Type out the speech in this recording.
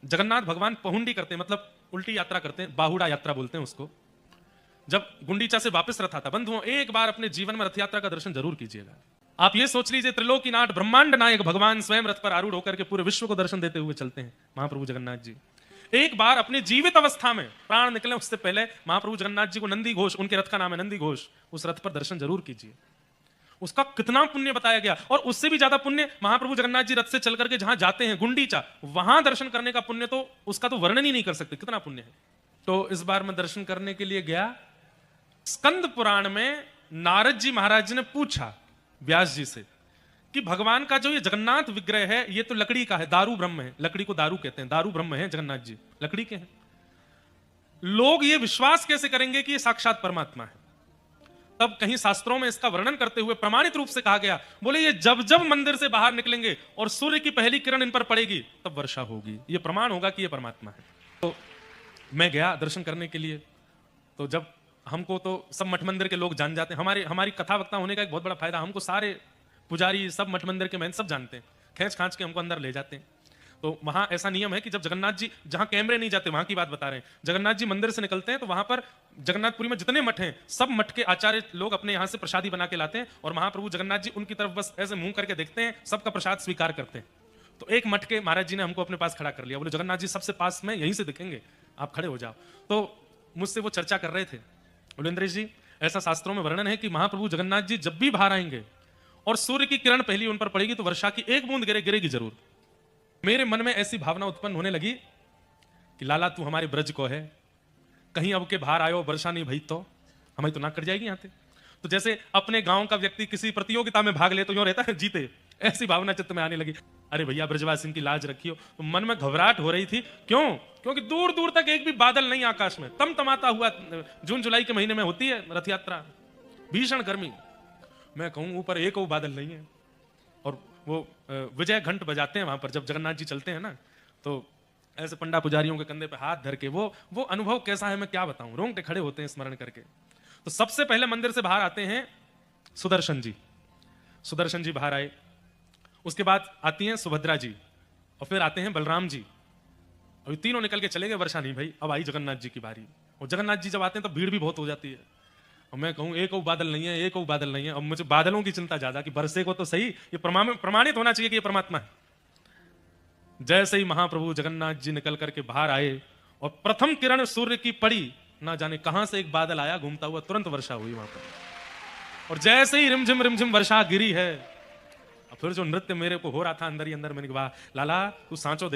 जगन्नाथ भगवान पहुंडी करते हैं, मतलब उल्टी यात्रा करते हैं, बाहुड़ा यात्रा बोलते हैं उसको। जब गुंडीचा से वापस रथ आता, बंधुओं एक बार अपने जीवन में रथ यात्रा का दर्शन जरूर कीजिएगा। आप ये सोच लीजिए त्रिलोकीनाथ ब्रह्मांड नायक भगवान स्वयं रथ पर आरूढ़ होकर के पूरे विश्व को दर्शन देते हुए चलते हैं महाप्रभु जगन्नाथ जी। एक बार अपने जीवित अवस्था में, प्राण निकले उससे पहले, महाप्रभु जगन्नाथ जी को नंदी घोष, उनके रथ का नाम है नंदी घोष, उस रथ पर दर्शन जरूर कीजिए। उसका कितना पुण्य बताया गया। और उससे भी ज्यादा पुण्य महाप्रभु जगन्नाथ जी रथ से चल करके जहां जाते हैं गुंडीचा, वहां दर्शन करने का पुण्य तो उसका तो वर्णन ही नहीं कर सकते, कितना पुण्य है। तो इस बार मैं दर्शन करने के लिए गया। स्कंद पुराण में नारद जी महाराज जी ने पूछा व्यास जी से कि भगवान का जो ये जगन्नाथ विग्रह है, ये तो लकड़ी का है, दारू ब्रह्म है, लकड़ी को दारू कहते हैं, दारू ब्रह्म है जगन्नाथ जी, लकड़ी के हैं। लोग ये विश्वास कैसे करेंगे कि ये साक्षात परमात्मा है? तब कहीं शास्त्रों में इसका वर्णन करते हुए प्रमाणित रूप से कहा गया, बोले ये जब जब मंदिर से बाहर निकलेंगे और सूर्य की पहली किरण इन पर पड़ेगी तब वर्षा होगी, ये प्रमाण होगा कि ये परमात्मा है। तो मैं गया दर्शन करने के लिए। तो जब हमको तो सब मठ मंदिर के लोग जान जाते हैं, हमारी कथा वक्ता होने का एक बहुत बड़ा फायदा, हमको सारे पुजारी सब मठ मंदिर के महंत सब जानते हैं, खींच खांच के हमको अंदर ले जाते हैं। तो वहां ऐसा नियम है कि जब जगन्नाथ जी, जहां कैमरे नहीं जाते वहां की बात बता रहे हैं, जगन्नाथ जी मंदिर से निकलते हैं तो वहां पर जगन्नाथपुरी में जितने मठ हैं सब मठ के आचार्य लोग अपने यहां से प्रसादी बना के लाते हैं और महाप्रभु जगन्नाथ जी उनकी तरफ बस ऐसे मुंह करके देखते हैं, सबका प्रसाद स्वीकार करते हैं। तो एक मठ के महाराज जी ने हमको अपने पास खड़ा कर लिया, बोले जगन्नाथ जी सबसे पास में यहीं से दिखेंगे, आप खड़े हो जाओ। तो मुझसे वो चर्चा कर रहे थे, बोले इंद्रेश जी ऐसा शास्त्रों में वर्णन है कि महाप्रभु जगन्नाथ जी जब भी बाहर आएंगे और सूर्य की किरण पहली उन पर पड़ेगी तो वर्षा की एक बूंद गिरेगी जरूर। मेरे मन में ऐसी भावना उत्पन्न होने लगी कि लाला तू हमारे ब्रज को है, कहीं अब के बाहर आयो वर्षा नहीं भई तो हमें तो ना कट जाएगी यहाँ से। तो जैसे अपने गांव का व्यक्ति किसी प्रतियोगिता में भाग ले तो यूं रहता है जीते, ऐसी भावना चित्त में आने लगी। अरे भैया ब्रजवासी की लाज रखियो। तो मन में घबराहट हो रही थी, क्यों? क्योंकि दूर दूर तक एक भी बादल नहीं आकाश में, तमतमाता हुआ जून जुलाई के महीने में होती है रथ यात्रा, भीषण गर्मी, मैं कहूं ऊपर एक और बादल नहीं है। और वो विजय घंट बजाते हैं वहां पर जब जगन्नाथ जी चलते हैं ना, तो ऐसे पंडा पुजारियों के कंधे पे हाथ धर के वो अनुभव कैसा है मैं क्या बताऊं, रोंगटे खड़े होते हैं स्मरण करके। तो सबसे पहले मंदिर से बाहर आते हैं सुदर्शन जी, सुदर्शन जी बाहर आए, उसके बाद आती हैं सुभद्रा जी और फिर आते हैं बलराम जी, और तीनों निकल के चले गए, वर्षा नहीं भाई। अब आई जगन्नाथ जी की बारी, और जगन्नाथ जी जब आते हैं तो भीड़ भी बहुत हो जाती है, और मैं कहूं एक और बादल नहीं है, एक और बादल नहीं है। अब मुझे बादलों की चिंता ज्यादा कि बरसे को तो सही, ये प्रमाणित होना चाहिए कि ये परमात्मा है। जैसे ही महाप्रभु जगन्नाथ जी निकल करके बाहर आए और प्रथम किरण सूर्य की पड़ी, ना जाने कहां से एक बादल आया घूमता हुआ, तुरंत वर्षा हुई वहां पर। और जैसे ही रिमझिम वर्षा गिरी है, और फिर जो नृत्य मेरे को हो रहा था अंदर ही अंदर, मैंने कहा लाला तू सांचो